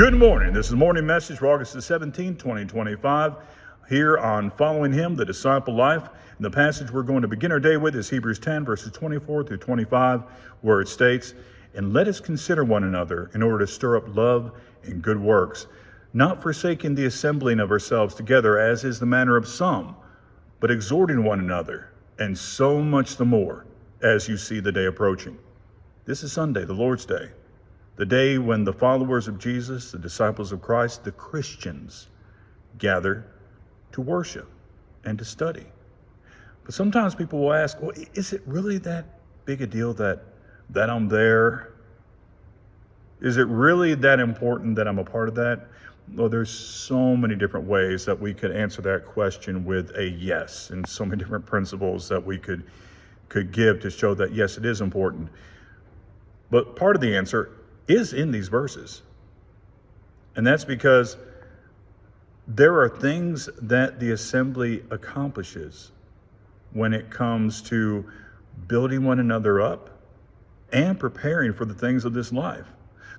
Good morning. This is Morning Message for August the 17th, 2025, here on Following Him, the Disciple Life. And the passage we're going to begin our day with is Hebrews 10, verses 24 through 25, where it states, "And let us consider one another in order to stir up love and good works, not forsaking the assembling of ourselves together, as is the manner of some, but exhorting one another, and so much the more, as you see the day approaching." This is Sunday, the Lord's Day. The day when the followers of Jesus, the disciples of Christ, the Christians, gather to worship and to study. But sometimes people will ask, well, is it really that big a deal that I'm there? Is it really that important that I'm a part of that? Well, there's so many different ways that we could answer that question with a yes, and so many different principles that we could give to show that, yes, it is important. But part of the answer is in these verses. And that's because there are things that the assembly accomplishes when it comes to building one another up and preparing for the things of this life.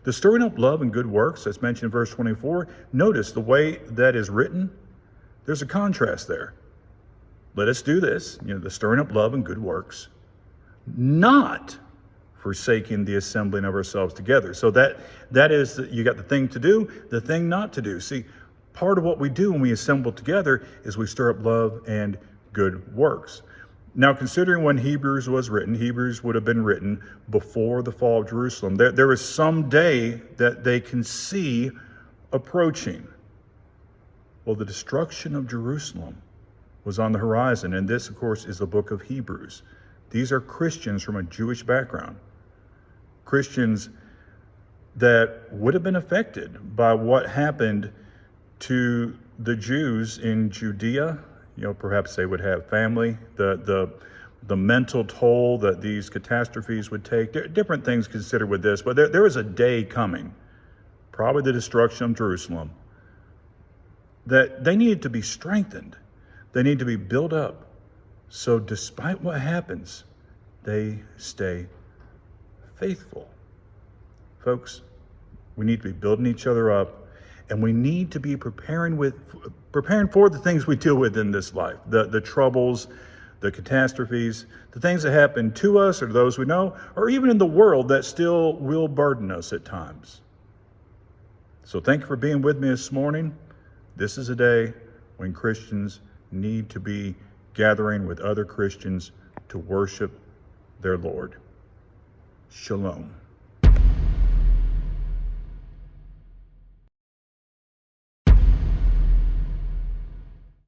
The stirring up love and good works, that's mentioned in verse 24, notice the way that is written, there's a contrast there. Let us do this, the stirring up love and good works, not forsaking the assembling of ourselves together. So that is, you got the thing to do, the thing not to do. See, part of what we do when we assemble together is we stir up love and good works. Now, considering when Hebrews was written, Hebrews would have been written before the fall of Jerusalem. There is some day that they can see approaching. Well, the destruction of Jerusalem was on the horizon, and this, of course, is the book of Hebrews. These are Christians from a Jewish background. Christians that would have been affected by what happened to the Jews in Judea. Perhaps they would have family, the mental toll that these catastrophes would take. Different things considered with this, but there is a day coming, probably the destruction of Jerusalem, that they needed to be strengthened. They need to be built up. So despite what happens, they stay faithful. Folks, we need to be building each other up, and we need to be preparing for the things we deal with in this life, the troubles, the catastrophes, the things that happen to us or to those we know, or even in the world that still will burden us at times. So thank you for being with me this morning. This is a day when Christians need to be gathering with other Christians to worship their Lord. Shalom.